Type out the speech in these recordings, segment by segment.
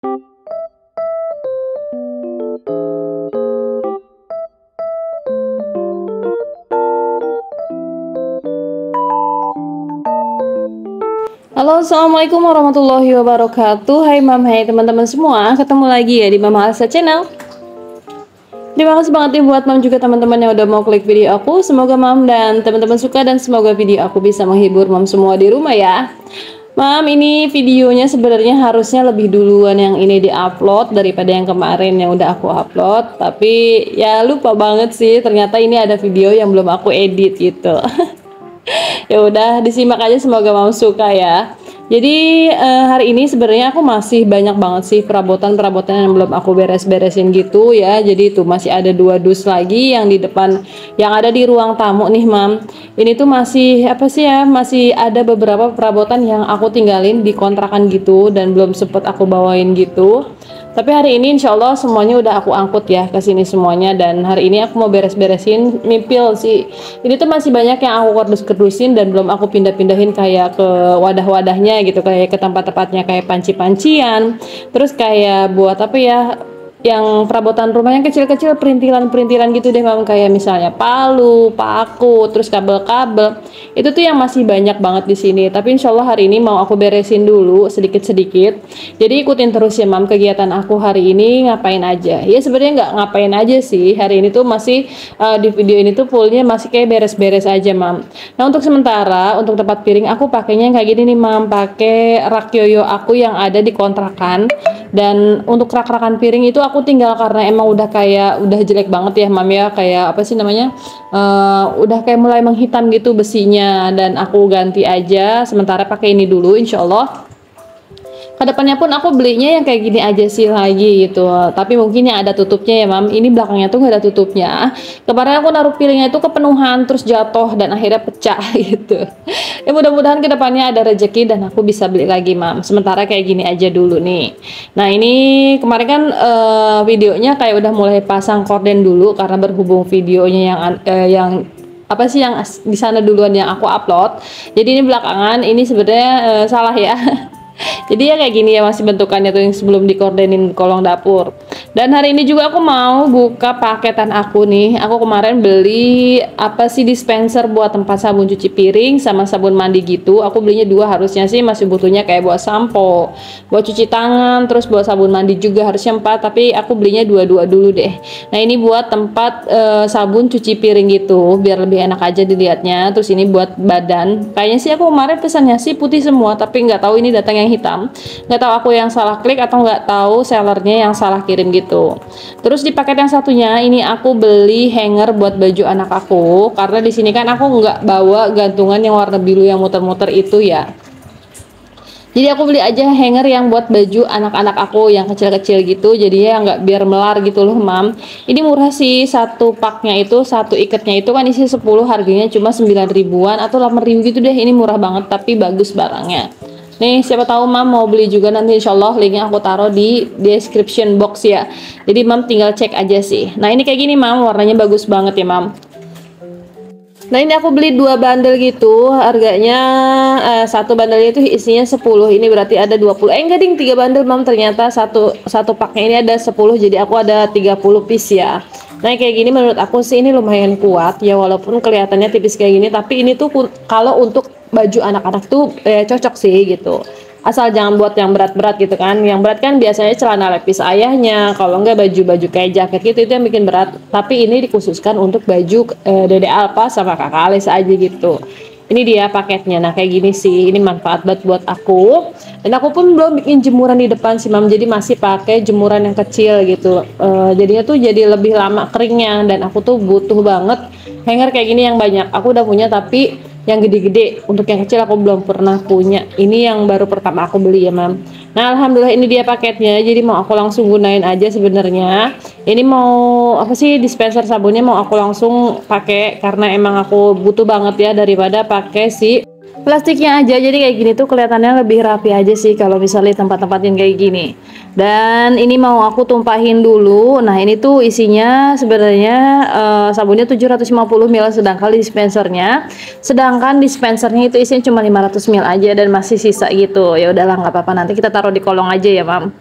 Halo, assalamualaikum warahmatullahi wabarakatuh. Hai mam, hai teman-teman semua. Ketemu lagi ya di Mama Alsa Channel. Terima kasih banget nih buat mam juga teman-teman yang udah mau klik video aku. Semoga mam dan teman-teman suka dan semoga video aku bisa menghibur mam semua di rumah ya. Mam, ini videonya sebenarnya harusnya lebih duluan yang ini diupload daripada yang kemarin yang udah aku upload. Tapi ya lupa banget sih, ternyata ini ada video yang belum aku edit gitu. Ya udah disimak aja, semoga mau suka ya. Jadi hari ini sebenarnya aku masih banyak banget sih perabotan-perabotan yang belum aku beres-beresin gitu ya. Jadi itu masih ada 2 dus lagi yang di depan yang ada di ruang tamu nih mam. Ini tuh masih apa sih ya, masih ada beberapa perabotan yang aku tinggalin di kontrakan gitu dan belum sempet aku bawain gitu. Tapi hari ini insya Allah semuanya udah aku angkut ya ke sini semuanya, dan hari ini aku mau beres-beresin mipil sih. Ini tuh masih banyak yang aku kerdus-kerdusin dan belum aku pindah-pindahin kayak ke wadah-wadahnya gitu, kayak ke tempat-tempatnya kayak panci-pancian. Terus kayak buat apa ya? Yang perabotan rumah yang kecil-kecil, perintilan-perintilan gitu deh mam, kayak misalnya palu, paku, terus kabel-kabel. Itu tuh yang masih banyak banget di sini. Tapi insya Allah hari ini mau aku beresin dulu sedikit-sedikit. Jadi ikutin terus ya mam kegiatan aku hari ini ngapain aja. Ya sebenarnya nggak ngapain aja sih. Hari ini tuh masih di video ini tuh fullnya masih kayak beres-beres aja mam. Nah untuk sementara untuk tempat piring aku pakainya kayak gini nih mam, pakai rak yoyo aku yang ada di kontrakan. Dan untuk rak-rakan piring itu aku tinggal karena emang udah kayak udah jelek banget ya mam ya, kayak apa sih namanya, udah kayak mulai menghitam gitu besinya, dan aku ganti aja sementara pakai ini dulu. Insya Allah kedepannya pun aku belinya yang kayak gini aja sih lagi gitu, tapi mungkin yang ada tutupnya ya mam. Ini belakangnya tuh nggak ada tutupnya. Kemarin aku naruh piringnya itu kepenuhan terus jatuh dan akhirnya pecah gitu. Ya mudah-mudahan kedepannya ada rezeki dan aku bisa beli lagi mam. Sementara kayak gini aja dulu nih. Nah ini kemarin kan videonya kayak udah mulai pasang korden dulu karena berhubung videonya yang apa sih yang di sana duluan yang aku upload. Jadi ini belakangan ini sebenarnya salah ya. Jadi ya kayak gini ya masih bentukannya tuh yang sebelum dikordenin kolong dapur. Dan hari ini juga aku mau buka paketan aku nih. Aku kemarin beli apa sih, dispenser buat tempat sabun cuci piring sama sabun mandi gitu. Aku belinya 2, harusnya sih masih butuhnya kayak buat sampo, buat cuci tangan, terus buat sabun mandi juga harusnya 4, tapi aku belinya 2 dulu deh. Nah ini buat tempat sabun cuci piring gitu biar lebih enak aja dilihatnya. Terus ini buat badan. Kayaknya sih aku kemarin pesannya sih putih semua, tapi nggak tahu ini datang yang hitam. Nggak tahu aku yang salah klik atau nggak tahu sellernya yang salah kirim gitu. Terus di paket yang satunya ini aku beli hanger buat baju anak aku, karena di sini kan aku nggak bawa gantungan yang warna biru yang muter-muter itu ya. Jadi aku beli aja hanger yang buat baju anak-anak aku yang kecil-kecil gitu, jadi ya nggak biar melar gitu loh mam. Ini murah sih, satu paknya itu, satu ikatnya itu kan isi 10, harganya cuma 9 ribuan atau 8 ribu gitu deh. Ini murah banget tapi bagus barangnya. Nih siapa tahu mam mau beli juga, nanti insya Allah linknya aku taruh di description box ya. Jadi mam tinggal cek aja sih. Nah ini kayak gini mam, warnanya bagus banget ya mam. Nah ini aku beli 2 bandel gitu, harganya satu bandelnya itu isinya 10, ini berarti ada 20, enggak ding, 3 bandel mam, ternyata satu paknya ini ada 10, jadi aku ada 30 piece ya. Nah kayak gini menurut aku sih ini lumayan kuat ya, walaupun kelihatannya tipis kayak gini, tapi ini tuh kalau untuk baju anak-anak tuh cocok sih gitu. Asal jangan buat yang berat-berat gitu kan. Yang berat kan biasanya celana lepis ayahnya, kalau enggak baju-baju kayak jaket gitu, itu yang bikin berat. Tapi ini dikhususkan untuk baju Dede Alpa sama Kakak Alis aja gitu. Ini dia paketnya. Nah kayak gini sih, ini manfaat banget buat aku. Dan aku pun belum bikin jemuran di depan sih mam, jadi masih pakai jemuran yang kecil gitu. Jadinya tuh jadi lebih lama keringnya, dan aku tuh butuh banget hanger kayak gini yang banyak. Aku udah punya tapi yang gede-gede, untuk yang kecil aku belum pernah punya. Ini yang baru pertama aku beli ya mam. Nah alhamdulillah ini dia paketnya, jadi mau aku langsung gunain aja sebenarnya. Ini mau apa sih, dispenser sabunnya mau aku langsung pakai karena emang aku butuh banget ya, daripada pakai si plastiknya aja. Jadi kayak gini tuh kelihatannya lebih rapi aja sih kalau misalnya tempat-tempatin kayak gini. Dan ini mau aku tumpahin dulu. Nah ini tuh isinya sebenarnya sabunnya 750 ml, sedangkan dispensernya itu isinya cuma 500 ml aja dan masih sisa gitu. Ya udahlah nggak apa-apa, nanti kita taruh di kolong aja ya mam.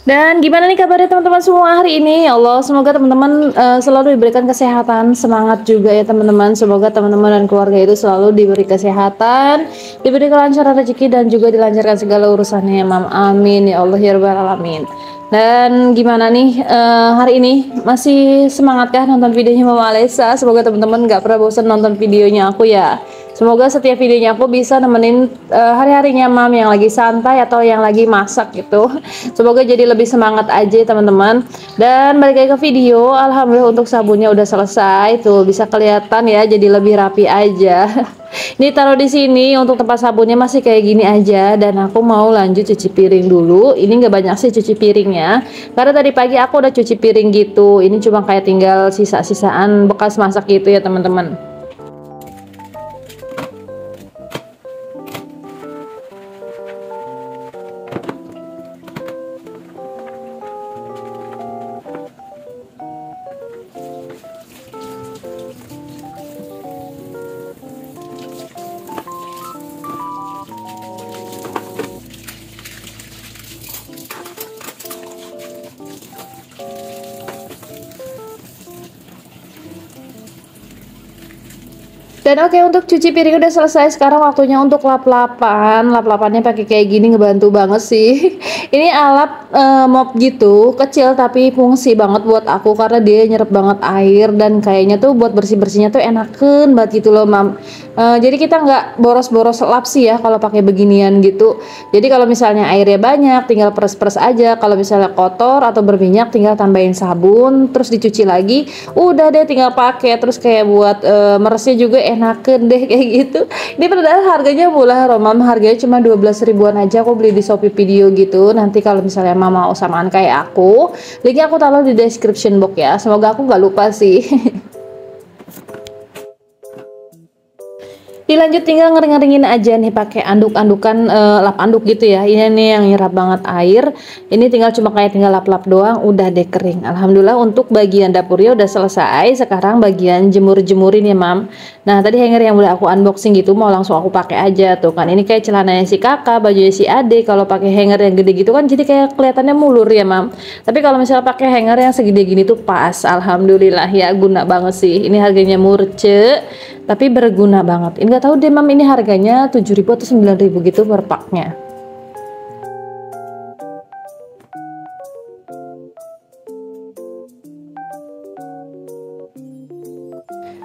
Dan gimana nih kabarnya teman-teman semua hari ini? Ya Allah, semoga teman-teman selalu diberikan kesehatan, semangat juga ya teman-teman. Semoga teman-teman dan keluarga itu selalu diberi kesehatan, diberi kelancaran rezeki dan juga dilancarkan segala urusannya ya Mam. Amin ya Allah ya Rabbal alamin. Dan gimana nih hari ini masih semangatkah nonton videonya Mama Alesa? Semoga teman-teman nggak pernah bosan nonton videonya aku ya. Semoga setiap videonya aku bisa nemenin hari-harinya Mam yang lagi santai atau yang lagi masak gitu. Semoga jadi lebih semangat aja teman-teman. Dan balik lagi ke video, alhamdulillah untuk sabunnya udah selesai tuh, bisa kelihatan ya, jadi lebih rapi aja. Ini taruh di sini untuk tempat sabunnya masih kayak gini aja, dan aku mau lanjut cuci piring dulu. Ini nggak banyak sih cuci piringnya, karena tadi pagi aku udah cuci piring gitu. Ini cuma kayak tinggal sisa-sisaan bekas masak gitu ya teman-teman. Dan oke, untuk cuci piring udah selesai. Sekarang waktunya untuk lap-lapan. Lap-lapannya pakai kayak gini ngebantu banget sih. Ini alat mop gitu, kecil tapi fungsi banget buat aku karena dia nyerap banget air dan kayaknya tuh buat bersih-bersihnya tuh enaken banget gitu loh, Mam. Jadi kita nggak boros-boros lap sih ya kalau pakai beginian gitu. Jadi kalau misalnya airnya banyak, tinggal peres-peres aja. Kalau misalnya kotor atau berminyak, tinggal tambahin sabun, terus dicuci lagi. Udah deh, tinggal pakai. Terus kayak buat meresnya juga enaken deh kayak gitu. Ini padahal harganya murah loh Mam, harganya cuma 12 ribuan aja. Aku beli di Shopee Video gitu. Nanti kalau misalnya Mama mau samaan kayak aku, linknya aku taruh di description box ya. Semoga aku nggak lupa sih. Dilanjut tinggal ngering-ngeringin aja nih pakai anduk-andukan lap anduk gitu ya. Ini nih yang nyerap banget air. Ini tinggal cuma kayak tinggal lap-lap doang, udah deh kering. Alhamdulillah untuk bagian dapurnya udah selesai. Sekarang bagian jemur-jemurin ya Mam. Nah tadi hanger yang udah aku unboxing gitu mau langsung aku pakai aja tuh kan. Ini kayak celananya si kakak, bajunya si ade. Kalau pakai hanger yang gede gitu kan jadi kayak kelihatannya mulur ya Mam. Tapi kalau misalnya pakai hanger yang segede gini tuh pas. Alhamdulillah ya, guna banget sih. Ini harganya murce, tapi berguna banget. Ini nggak tahu deh Mam, ini harganya 7.000 atau 9.000 gitu per paknya.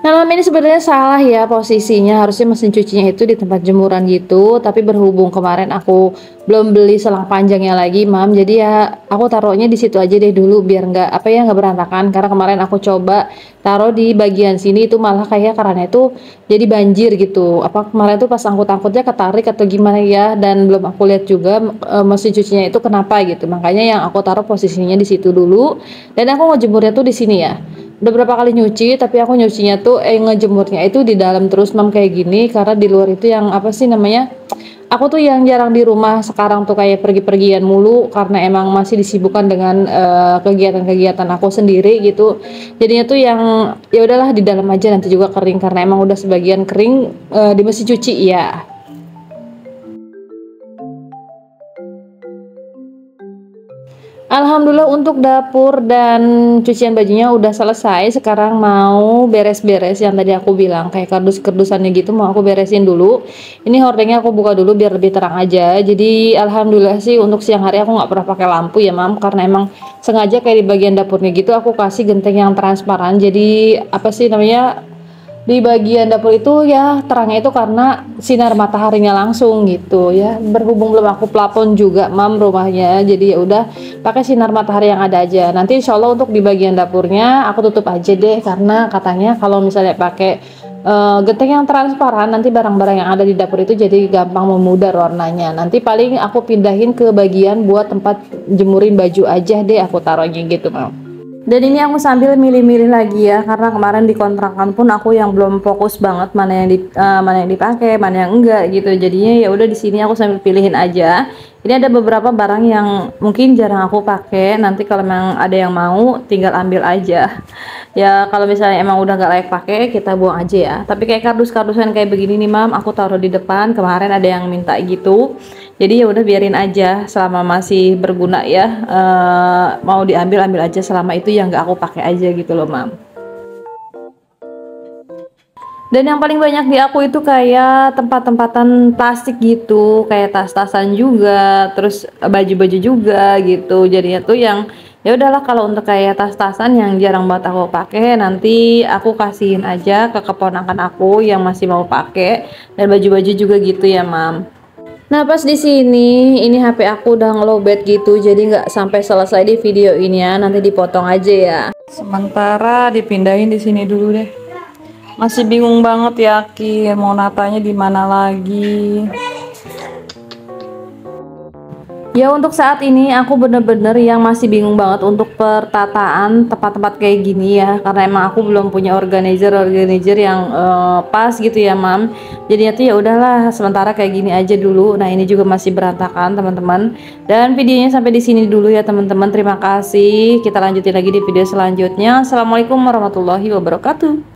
Nah, Mam, ini sebenarnya salah ya posisinya, harusnya mesin cucinya itu di tempat jemuran gitu, tapi berhubung kemarin aku belum beli selang panjangnya lagi Mam, jadi ya aku taruhnya di situ aja deh dulu biar nggak apa ya, nggak berantakan. Karena kemarin aku coba taruh di bagian sini itu malah kayak karena itu jadi banjir gitu. Apa kemarin tuh pas angkut-angkutnya ketarik atau gimana ya, dan belum aku lihat juga mesin cucinya itu kenapa gitu. Makanya yang aku taruh posisinya di situ dulu, dan aku ngejemurnya tuh di sini ya. Udah berapa kali nyuci, tapi aku nyucinya tuh ngejemurnya itu di dalam terus Mam kayak gini, karena di luar itu yang apa sih namanya, aku tuh yang jarang di rumah sekarang tuh kayak pergi-pergian mulu karena emang masih disibukkan dengan kegiatan-kegiatan aku sendiri gitu. Jadinya tuh yang ya udahlah di dalam aja, nanti juga kering karena emang udah sebagian kering di mesin cuci ya. Alhamdulillah untuk dapur dan cucian bajunya udah selesai. Sekarang mau beres-beres yang tadi aku bilang kayak kardus-kardusannya gitu, mau aku beresin dulu. Ini hordengnya aku buka dulu biar lebih terang aja. Jadi alhamdulillah sih untuk siang hari aku nggak pernah pakai lampu ya Mam, karena emang sengaja kayak di bagian dapurnya gitu aku kasih genteng yang transparan. Jadi apa sih namanya, di bagian dapur itu ya terangnya itu karena sinar mataharinya langsung gitu ya. Berhubung belum aku plafon juga Mam rumahnya, jadi ya udah pakai sinar matahari yang ada aja. Nanti insya Allah untuk di bagian dapurnya aku tutup aja deh, karena katanya kalau misalnya pakai genteng yang transparan nanti barang-barang yang ada di dapur itu jadi gampang memudar warnanya. Nanti paling aku pindahin ke bagian buat tempat jemurin baju aja deh, aku taruhnya gitu Mam. Dan ini aku sambil milih-milih lagi ya, karena kemarin di kontrakan pun aku yang belum fokus banget mana yang dipakai, mana yang enggak gitu. Jadinya ya udah di sini aku sambil pilihin aja. Ini ada beberapa barang yang mungkin jarang aku pakai. Nanti kalau memang ada yang mau tinggal ambil aja. Ya kalau misalnya emang udah nggak layak pakai kita buang aja ya. Tapi kayak kardus-kardusan kayak begini nih Mam, aku taruh di depan. Kemarin ada yang minta gitu. Jadi ya udah biarin aja selama masih berguna ya. Mau diambil ambil aja, selama itu yang nggak aku pakai aja gitu loh mam. Dan yang paling banyak di aku itu kayak tempat-tempatan plastik gitu, kayak tas-tasan juga, terus baju-baju juga gitu. Jadinya tuh yang ya udahlah, kalau untuk kayak tas-tasan yang jarang banget aku pakai, nanti aku kasihin aja ke keponakan aku yang masih mau pakai, dan baju-baju juga gitu ya mam. Nah pas di sini ini HP aku udah ngelowbat gitu, jadi nggak sampai selesai di video ini ya, nanti dipotong aja ya. Sementara dipindahin di sini dulu deh. Masih bingung banget yakin mau natanya di mana lagi. Ya untuk saat ini aku bener-bener yang masih bingung banget untuk pertataan tempat-tempat kayak gini ya, karena emang aku belum punya organizer yang pas gitu ya mam. Jadinya tuh ya udahlah sementara kayak gini aja dulu. Nah ini juga masih berantakan teman-teman, dan videonya sampai di sini dulu ya teman-teman. Terima kasih, kita lanjutin lagi di video selanjutnya. Assalamualaikum warahmatullahi wabarakatuh.